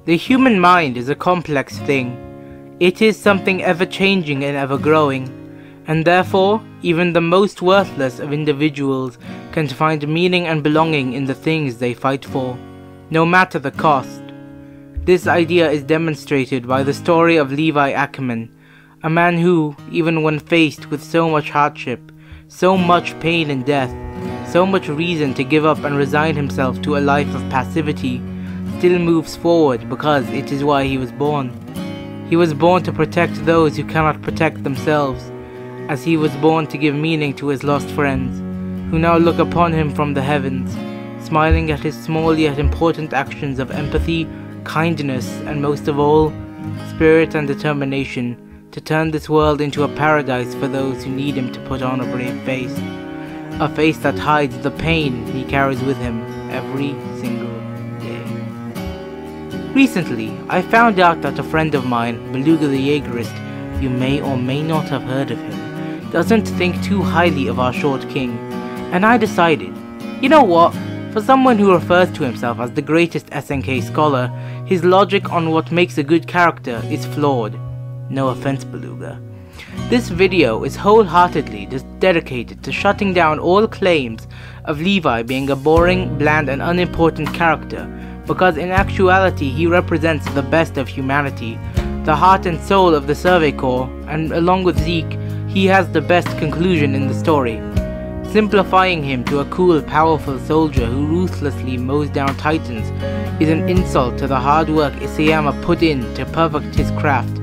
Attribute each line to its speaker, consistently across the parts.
Speaker 1: The human mind is a complex thing. It is something ever-changing and ever-growing, and therefore, even the most worthless of individuals can find meaning and belonging in the things they fight for, no matter the cost. This idea is demonstrated by the story of Levi Ackerman, a man who, even when faced with so much hardship, so much pain and death, so much reason to give up and resign himself to a life of passivity, still moves forward because it is why he was born. He was born to protect those who cannot protect themselves, as he was born to give meaning to his lost friends, who now look upon him from the heavens, smiling at his small yet important actions of empathy, kindness, and most of all, spirit and determination to turn this world into a paradise for those who need him to put on a brave face. A face that hides the pain he carries with him every single day. Recently, I found out that a friend of mine, Beluga the Jaegerist, you may or may not have heard of him, doesn't think too highly of our short king, and I decided, you know what, for someone who refers to himself as the greatest SNK scholar, his logic on what makes a good character is flawed. No offense, Beluga. This video is wholeheartedly dedicated to shutting down all claims of Levi being a boring, bland and unimportant character, because in actuality he represents the best of humanity, the heart and soul of the Survey Corps, and along with Zeke, he has the best conclusion in the story. Simplifying him to a cool, powerful soldier who ruthlessly mows down titans is an insult to the hard work Isayama put in to perfect his craft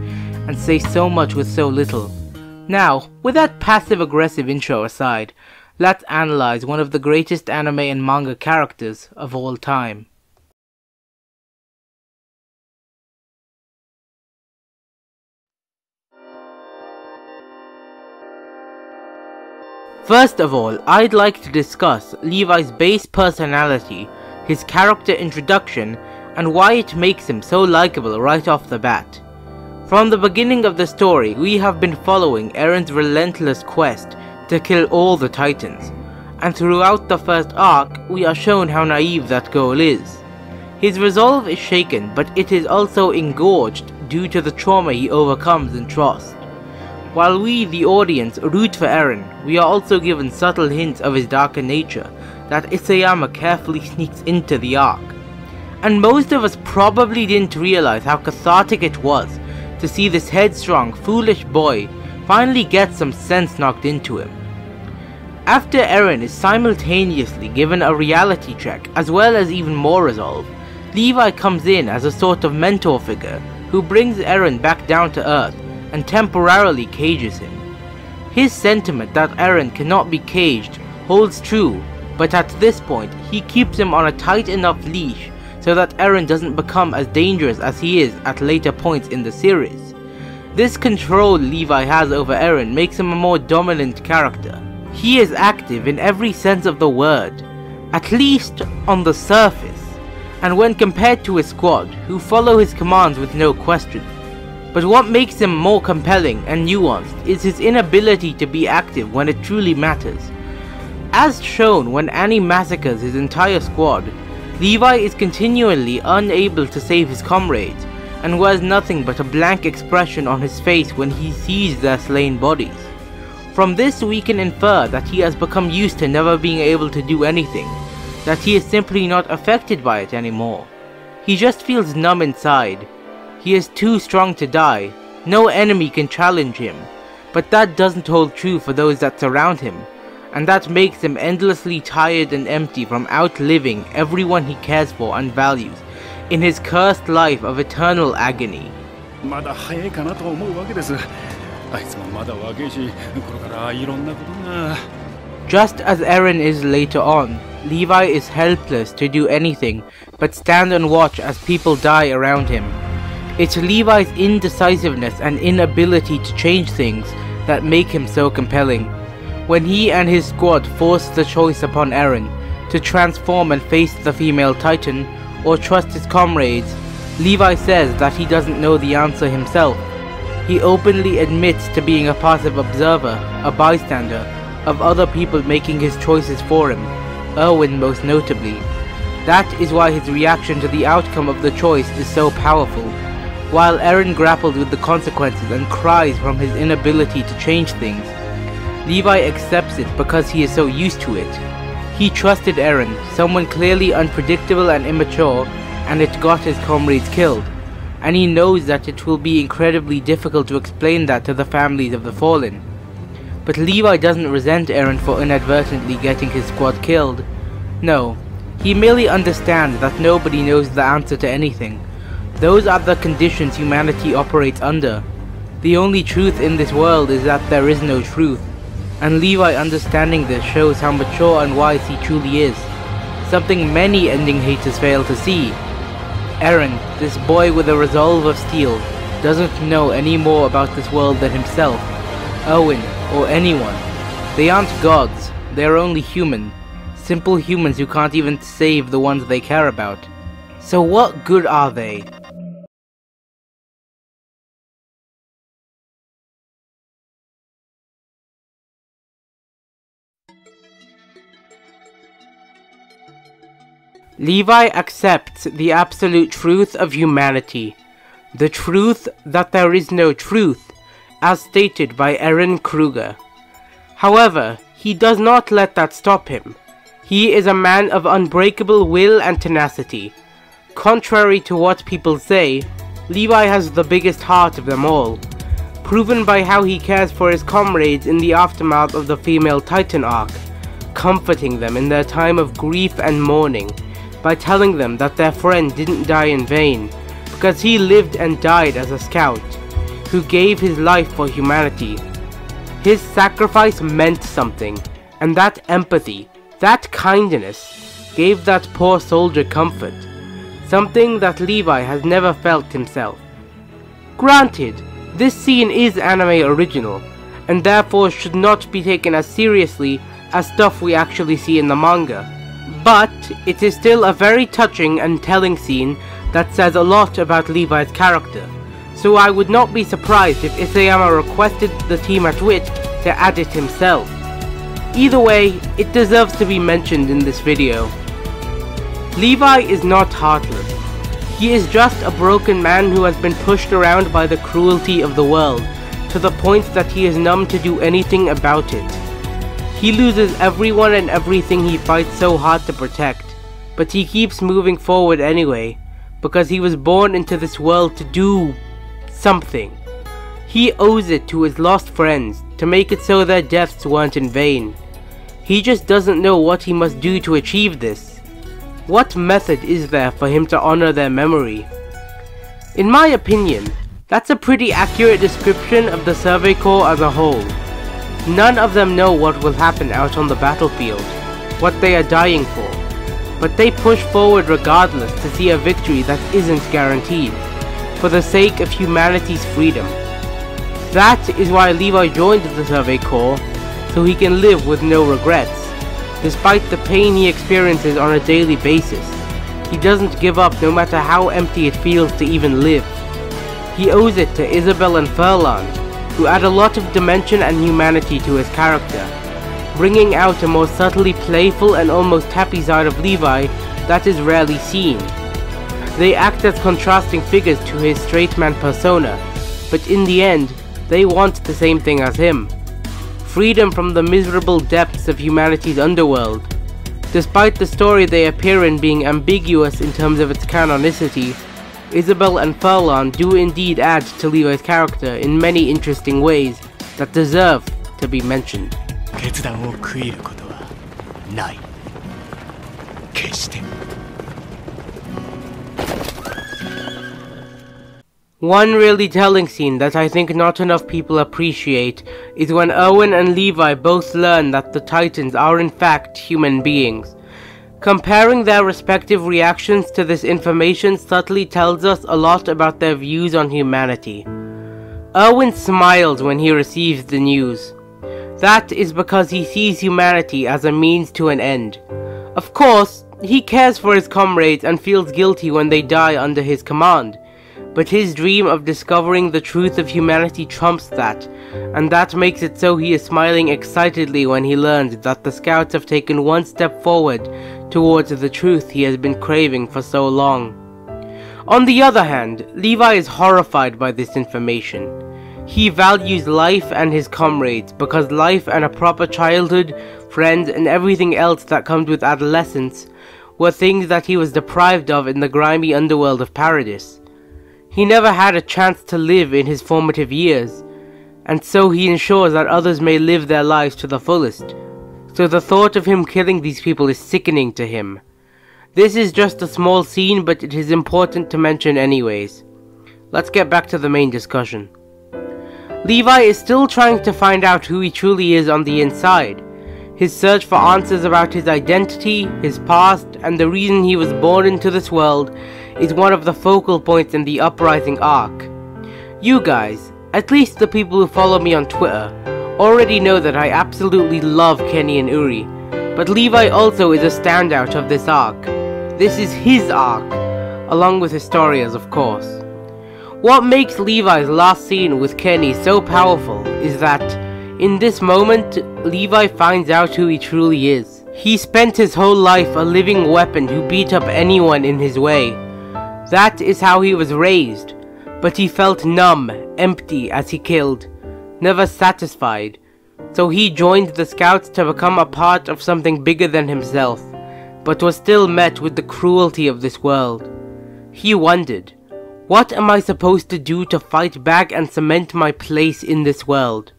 Speaker 1: and say so much with so little. Now, with that passive-aggressive intro aside, let's analyze one of the greatest anime and manga characters of all time. First of all, I'd like to discuss Levi's base personality, his character introduction, and why it makes him so likable right off the bat. From the beginning of the story, we have been following Eren's relentless quest to kill all the Titans, and throughout the first arc, we are shown how naive that goal is. His resolve is shaken, but it is also engorged due to the trauma he overcomes in Trust. While we, the audience, root for Eren, we are also given subtle hints of his darker nature that Isayama carefully sneaks into the arc. And most of us probably didn't realize how cathartic it was to see this headstrong, foolish boy finally get some sense knocked into him. After Eren is simultaneously given a reality check as well as even more resolve, Levi comes in as a sort of mentor figure who brings Eren back down to earth and temporarily cages him. His sentiment that Eren cannot be caged holds true, but at this point he keeps him on a tight enough leash so that Eren doesn't become as dangerous as he is at later points in the series. This control Levi has over Eren makes him a more dominant character. He is active in every sense of the word, at least on the surface, and when compared to his squad, who follow his commands with no question. But what makes him more compelling and nuanced is his inability to be active when it truly matters. As shown when Annie massacres his entire squad, Levi is continually unable to save his comrades, and wears nothing but a blank expression on his face when he sees their slain bodies. From this we can infer that he has become used to never being able to do anything, that he is simply not affected by it anymore. He just feels numb inside. He is too strong to die, no enemy can challenge him, but that doesn't hold true for those that surround him, and that makes him endlessly tired and empty from outliving everyone he cares for and values, in his cursed life of eternal agony. Just as Eren is later on, Levi is helpless to do anything but stand and watch as people die around him. It's Levi's indecisiveness and inability to change things that make him so compelling. When he and his squad force the choice upon Eren to transform and face the female Titan or trust his comrades, Levi says that he doesn't know the answer himself. He openly admits to being a passive observer, a bystander, of other people making his choices for him, Erwin most notably. That is why his reaction to the outcome of the choice is so powerful, while Eren grapples with the consequences and cries from his inability to change things. Levi accepts it because he is so used to it. He trusted Eren, someone clearly unpredictable and immature, and it got his comrades killed. And he knows that it will be incredibly difficult to explain that to the families of the fallen. But Levi doesn't resent Eren for inadvertently getting his squad killed. No, he merely understands that nobody knows the answer to anything. Those are the conditions humanity operates under. The only truth in this world is that there is no truth. And Levi understanding this shows how mature and wise he truly is. Something many ending haters fail to see. Eren, this boy with a resolve of steel, doesn't know any more about this world than himself, Owen, or anyone. They aren't gods, they are only human. Simple humans who can't even save the ones they care about. So what good are they? Levi accepts the absolute truth of humanity. The truth that there is no truth, as stated by Eren Kruger. However, he does not let that stop him. He is a man of unbreakable will and tenacity. Contrary to what people say, Levi has the biggest heart of them all, proven by how he cares for his comrades in the aftermath of the female Titan arc, comforting them in their time of grief and mourning, by telling them that their friend didn't die in vain, because he lived and died as a scout, who gave his life for humanity. His sacrifice meant something, and that empathy, that kindness, gave that poor soldier comfort, something that Levi has never felt himself. Granted, this scene is anime original, and therefore should not be taken as seriously as stuff we actually see in the manga. But it is still a very touching and telling scene that says a lot about Levi's character, so I would not be surprised if Isayama requested the team at WIT to add it himself. Either way, it deserves to be mentioned in this video. Levi is not heartless. He is just a broken man who has been pushed around by the cruelty of the world, to the point that he is numb to do anything about it. He loses everyone and everything he fights so hard to protect, but he keeps moving forward anyway, because he was born into this world to do something. He owes it to his lost friends, to make it so their deaths weren't in vain. He just doesn't know what he must do to achieve this. What method is there for him to honor their memory? In my opinion, that's a pretty accurate description of the Survey Corps as a whole. None of them know what will happen out on the battlefield, what they are dying for, but they push forward regardless to see a victory that isn't guaranteed, for the sake of humanity's freedom. That is why Levi joined the Survey Corps, so he can live with no regrets. Despite the pain he experiences on a daily basis, he doesn't give up no matter how empty it feels to even live. He owes it to Isabel and Furlan, who add a lot of dimension and humanity to his character, bringing out a more subtly playful and almost happy side of Levi that is rarely seen. They act as contrasting figures to his straight man persona, but in the end, they want the same thing as him: freedom from the miserable depths of humanity's underworld. Despite the story they appear in being ambiguous in terms of its canonicity, Isabel and Furlan do indeed add to Levi's character in many interesting ways that deserve to be mentioned. One really telling scene that I think not enough people appreciate is when Owen and Levi both learn that the Titans are in fact human beings. Comparing their respective reactions to this information subtly tells us a lot about their views on humanity. Owen smiles when he receives the news. That is because he sees humanity as a means to an end. Of course, he cares for his comrades and feels guilty when they die under his command, but his dream of discovering the truth of humanity trumps that, and that makes it so he is smiling excitedly when he learns that the scouts have taken one step forward towards the truth he has been craving for so long. On the other hand, Levi is horrified by this information. He values life and his comrades because life and a proper childhood, friends, and everything else that comes with adolescence were things that he was deprived of in the grimy underworld of Paradis. He never had a chance to live in his formative years, and so he ensures that others may live their lives to the fullest. So the thought of him killing these people is sickening to him. This is just a small scene, but it is important to mention anyways. Let's get back to the main discussion. Levi is still trying to find out who he truly is on the inside. His search for answers about his identity, his past, and the reason he was born into this world is one of the focal points in the Uprising arc. You guys, at least the people who follow me on Twitter, already know that I absolutely love Kenny and Uri, but Levi also is a standout of this arc. This is his arc, along with Historia's, of course. What makes Levi's last scene with Kenny so powerful is that, in this moment, Levi finds out who he truly is. He spent his whole life a living weapon who beat up anyone in his way. That is how he was raised, but he felt numb, empty as he killed, never satisfied. So he joined the scouts to become a part of something bigger than himself, but was still met with the cruelty of this world. He wondered, what am I supposed to do to fight back and cement my place in this world?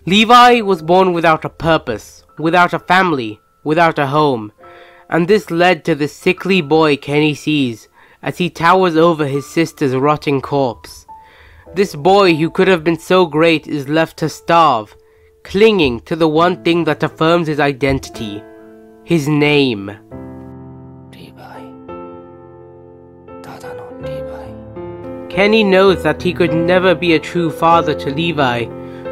Speaker 1: Levi was born without a purpose, without a family, without a home, and this led to the sickly boy Kenny sees as he towers over his sister's rotting corpse. This boy who could have been so great is left to starve, clinging to the one thing that affirms his identity, his name. Kenny knows that he could never be a true father to Levi,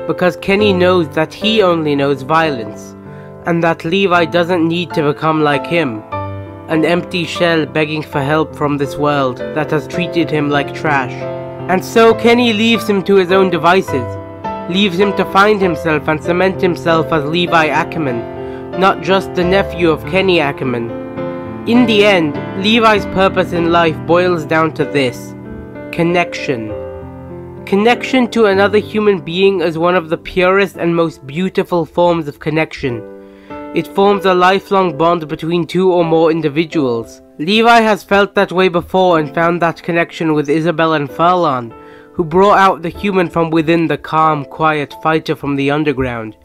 Speaker 1: because Kenny knows that he only knows violence, and that Levi doesn't need to become like him, an empty shell begging for help from this world that has treated him like trash. And so Kenny leaves him to his own devices, leaves him to find himself and cement himself as Levi Ackerman, not just the nephew of Kenny Ackerman. In the end, Levi's purpose in life boils down to this: connection. Connection to another human being is one of the purest and most beautiful forms of connection. It forms a lifelong bond between two or more individuals. Levi has felt that way before and found that connection with Isabel and Furlan, who brought out the human from within the calm, quiet fighter from the underground.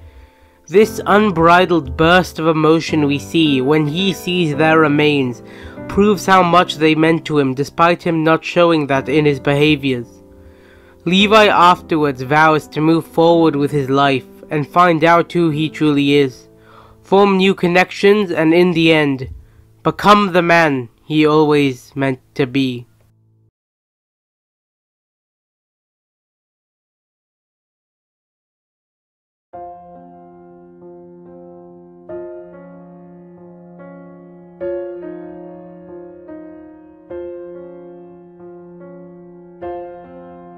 Speaker 1: This unbridled burst of emotion we see when he sees their remains proves how much they meant to him despite him not showing that in his behaviors. Levi afterwards vows to move forward with his life and find out who he truly is, form new connections, and in the end, become the man he always meant to be.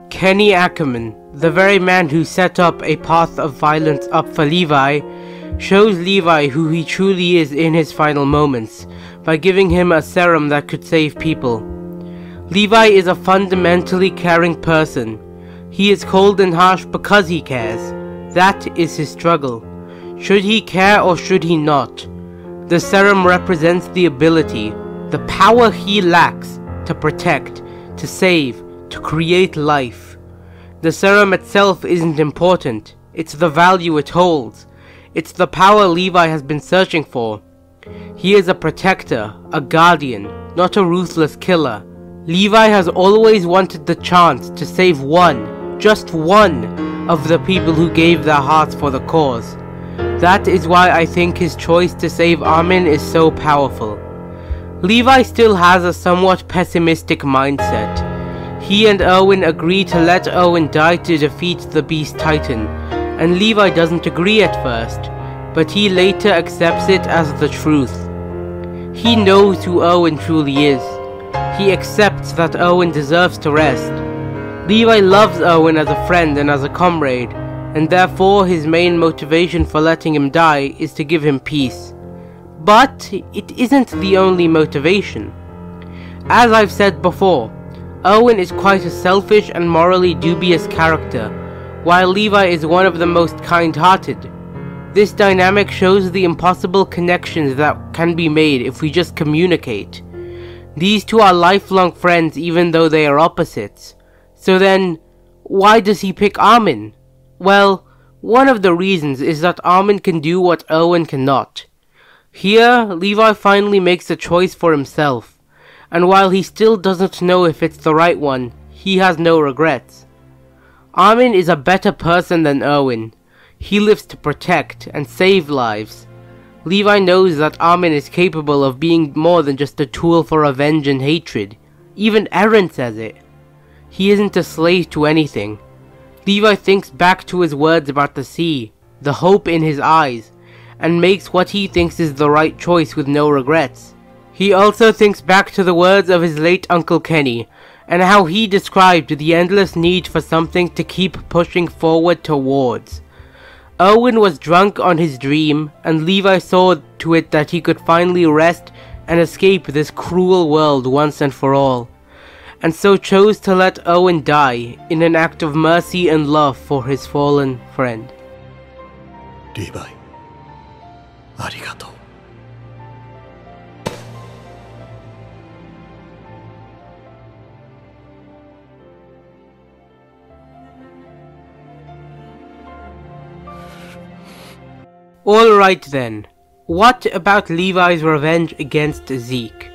Speaker 1: Kenny Ackerman, the very man who set up a path of violence up for Levi, shows Levi who he truly is in his final moments, by giving him a serum that could save people. Levi is a fundamentally caring person. He is cold and harsh because he cares. That is his struggle. Should he care or should he not? The serum represents the ability, the power he lacks, to protect, to save, to create life. The serum itself isn't important, it's the value it holds. It's the power Levi has been searching for. He is a protector, a guardian, not a ruthless killer. Levi has always wanted the chance to save one, just one, of the people who gave their hearts for the cause. That is why I think his choice to save Armin is so powerful. Levi still has a somewhat pessimistic mindset. He and Erwin agree to let Erwin die to defeat the Beast Titan, and Levi doesn't agree at first, but he later accepts it as the truth. He knows who Erwin truly is. He accepts that Owen deserves to rest. Levi loves Owen as a friend and as a comrade, and therefore his main motivation for letting him die is to give him peace. But it isn't the only motivation. As I've said before, Owen is quite a selfish and morally dubious character, while Levi is one of the most kind-hearted. This dynamic shows the impossible connections that can be made if we just communicate. These two are lifelong friends even though they are opposites. So then, why does he pick Armin? Well, one of the reasons is that Armin can do what Owen cannot. Here, Levi finally makes a choice for himself, and while he still doesn't know if it's the right one, he has no regrets. Armin is a better person than Owen. He lives to protect and save lives. Levi knows that Armin is capable of being more than just a tool for revenge and hatred. Even Eren says it. He isn't a slave to anything. Levi thinks back to his words about the sea, the hope in his eyes, and makes what he thinks is the right choice with no regrets. He also thinks back to the words of his late Uncle Kenny, and how he described the endless need for something to keep pushing forward towards. Owen was drunk on his dream, and Levi saw to it that he could finally rest and escape this cruel world once and for all, and so chose to let Owen die in an act of mercy and love for his fallen friend.
Speaker 2: Levi, arigatou.
Speaker 1: Alright then, what about Levi's revenge against Zeke?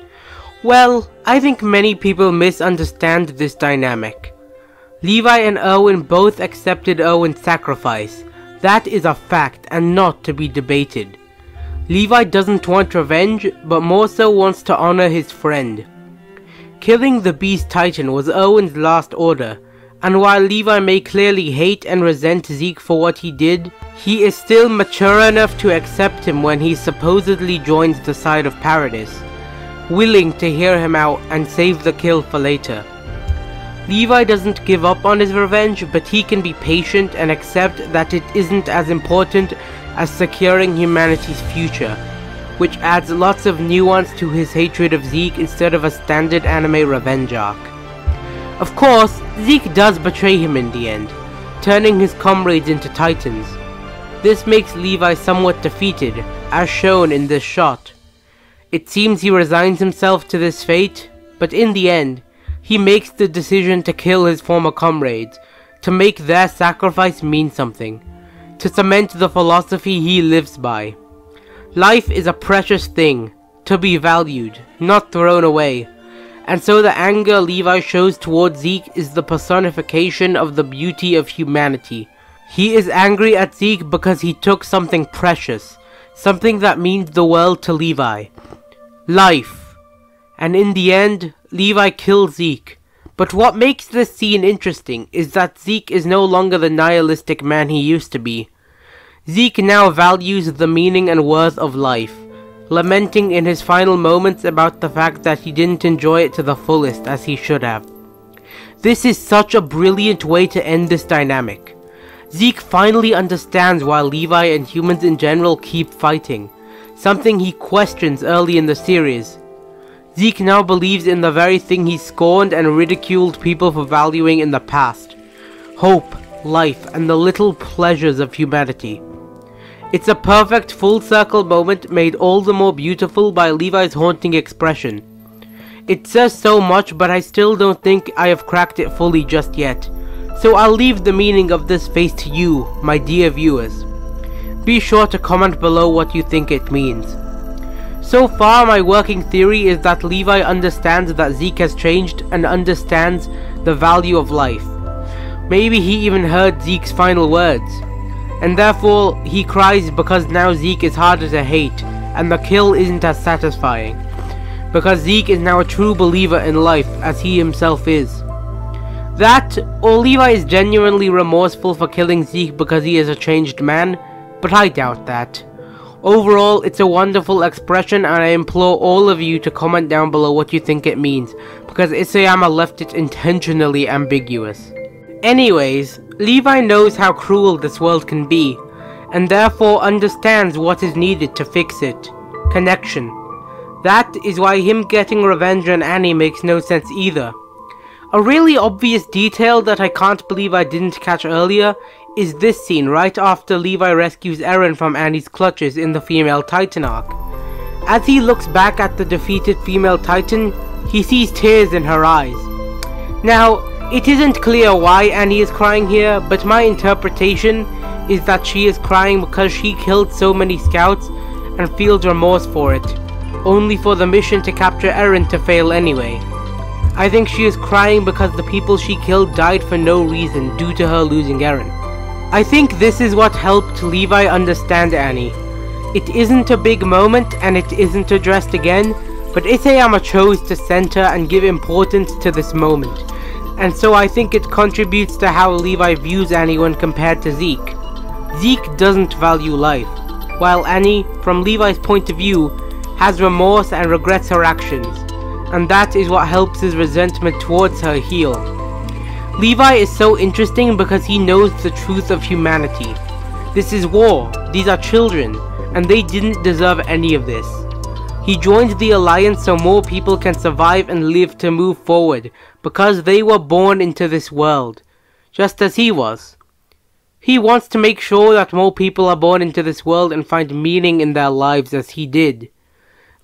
Speaker 1: Well, I think many people misunderstand this dynamic. Levi and Owen both accepted Owen's sacrifice. That is a fact and not to be debated. Levi doesn't want revenge, but more so wants to honor his friend. Killing the Beast Titan was Owen's last order, and while Levi may clearly hate and resent Zeke for what he did, he is still mature enough to accept him when he supposedly joins the side of Paradis, willing to hear him out and save the kill for later. Levi doesn't give up on his revenge, but he can be patient and accept that it isn't as important as securing humanity's future, which adds lots of nuance to his hatred of Zeke instead of a standard anime revenge arc. Of course, Zeke does betray him in the end, turning his comrades into titans. This makes Levi somewhat defeated, as shown in this shot. It seems he resigns himself to this fate, but in the end, he makes the decision to kill his former comrades, to make their sacrifice mean something, to cement the philosophy he lives by. Life is a precious thing, to be valued, not thrown away, and so the anger Levi shows towards Zeke is the personification of the beauty of humanity. He is angry at Zeke because he took something precious, something that means the world to Levi. Life. And in the end, Levi kills Zeke. But what makes this scene interesting is that Zeke is no longer the nihilistic man he used to be. Zeke now values the meaning and worth of life, lamenting in his final moments about the fact that he didn't enjoy it to the fullest as he should have. This is such a brilliant way to end this dynamic. Zeke finally understands why Levi and humans in general keep fighting, something he questions early in the series. Zeke now believes in the very thing he scorned and ridiculed people for valuing in the past: hope, life, and the little pleasures of humanity. It's a perfect full circle moment made all the more beautiful by Levi's haunting expression. It says so much, but I still don't think I have cracked it fully just yet. So I'll leave the meaning of this face to you, my dear viewers. Be sure to comment below what you think it means. So far, my working theory is that Levi understands that Zeke has changed and understands the value of life. Maybe he even heard Zeke's final words, and therefore he cries because now Zeke is harder to hate and the kill isn't as satisfying, because Zeke is now a true believer in life as he himself is. That, or Levi is genuinely remorseful for killing Zeke because he is a changed man, but I doubt that. Overall, it's a wonderful expression, and I implore all of you to comment down below what you think it means, because Isayama left it intentionally ambiguous. Anyways, Levi knows how cruel this world can be, and therefore understands what is needed to fix it. Connection. That is why him getting revenge on Annie makes no sense either. A really obvious detail that I can't believe I didn't catch earlier is this scene right after Levi rescues Eren from Annie's clutches in the female Titan arc. As he looks back at the defeated female Titan, he sees tears in her eyes. Now, it isn't clear why Annie is crying here, but my interpretation is that she is crying because she killed so many scouts and feels remorse for it, only for the mission to capture Eren to fail anyway. I think she is crying because the people she killed died for no reason due to her losing Eren. I think this is what helped Levi understand Annie. It isn't a big moment and it isn't addressed again, but Isayama chose to center and give importance to this moment, and so I think it contributes to how Levi views Annie when compared to Zeke. Zeke doesn't value life, while Annie, from Levi's point of view, has remorse and regrets her actions, and that is what helps his resentment towards her heal. Levi is so interesting because he knows the truth of humanity. This is war, these are children, and they didn't deserve any of this. He joined the Alliance so more people can survive and live to move forward, because they were born into this world, just as he was. He wants to make sure that more people are born into this world and find meaning in their lives as he did.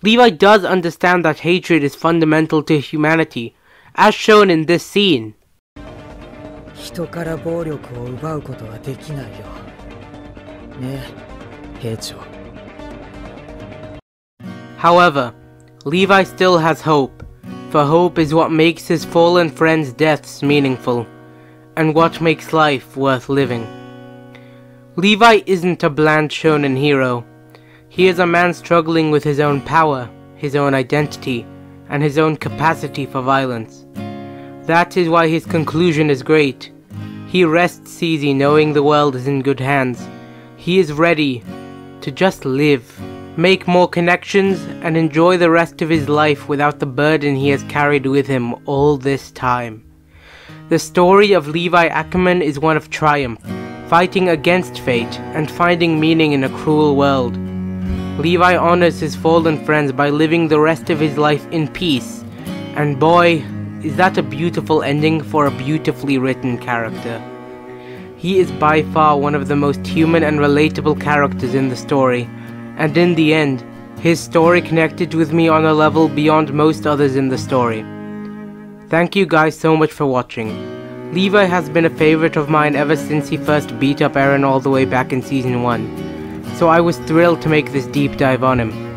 Speaker 1: Levi does understand that hatred is fundamental to humanity, as shown in this scene. However, Levi still has hope, for hope is what makes his fallen friends' deaths meaningful, and what makes life worth living. Levi isn't a bland shonen hero. He is a man struggling with his own power, his own identity, and his own capacity for violence. That is why his conclusion is great. He rests easy knowing the world is in good hands. He is ready to just live, make more connections, and enjoy the rest of his life without the burden he has carried with him all this time. The story of Levi Ackerman is one of triumph, fighting against fate and finding meaning in a cruel world. Levi honors his fallen friends by living the rest of his life in peace, and boy, is that a beautiful ending for a beautifully written character. He is by far one of the most human and relatable characters in the story, and in the end, his story connected with me on a level beyond most others in the story. Thank you guys so much for watching. Levi has been a favorite of mine ever since he first beat up Eren all the way back in Season 1, so I was thrilled to make this deep dive on him.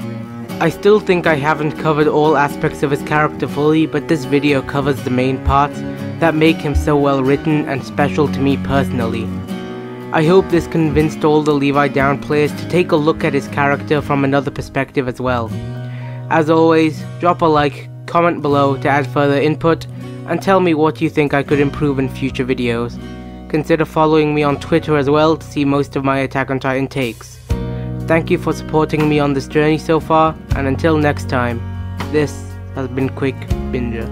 Speaker 1: I still think I haven't covered all aspects of his character fully, but this video covers the main parts that make him so well written and special to me personally. I hope this convinced all the Levi Down players to take a look at his character from another perspective as well. As always, drop a like, comment below to add further input, and tell me what you think I could improve in future videos. Consider following me on Twitter as well to see most of my Attack on Titan takes. Thank you for supporting me on this journey so far, and until next time, this has been Quick Binger.